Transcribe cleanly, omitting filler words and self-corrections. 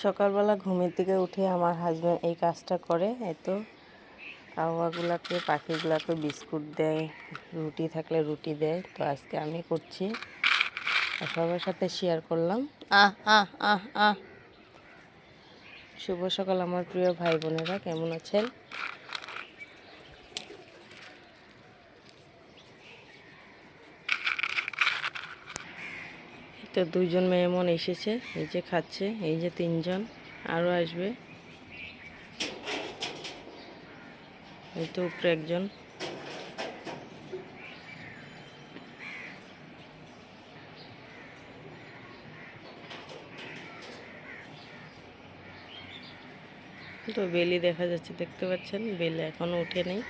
সকালবেলা ঘুমের থেকে উঠে আমার হাজব্যান্ড এই কাজটা করে। এত কাওয়াগুলাকে পাখিগুলাকে বিস্কুট দেয়, রুটি থাকলে রুটি দেয়। তো আজকে আমি করছি আর সবার সাথে শেয়ার করলাম। আহ আহ আহ আহ শুভ সকাল আমার প্রিয় ভাই বোনেরা, কেমন আছেন? তো দুইজন মেহমান এসেছে, এই যে খাচ্ছে, এই যে তিনজন, আরও আসবে। এই তো উপরে একজন। তো বেলি দেখা যাচ্ছে, দেখতে পাচ্ছেন, বেলি এখনো উঠে নেই।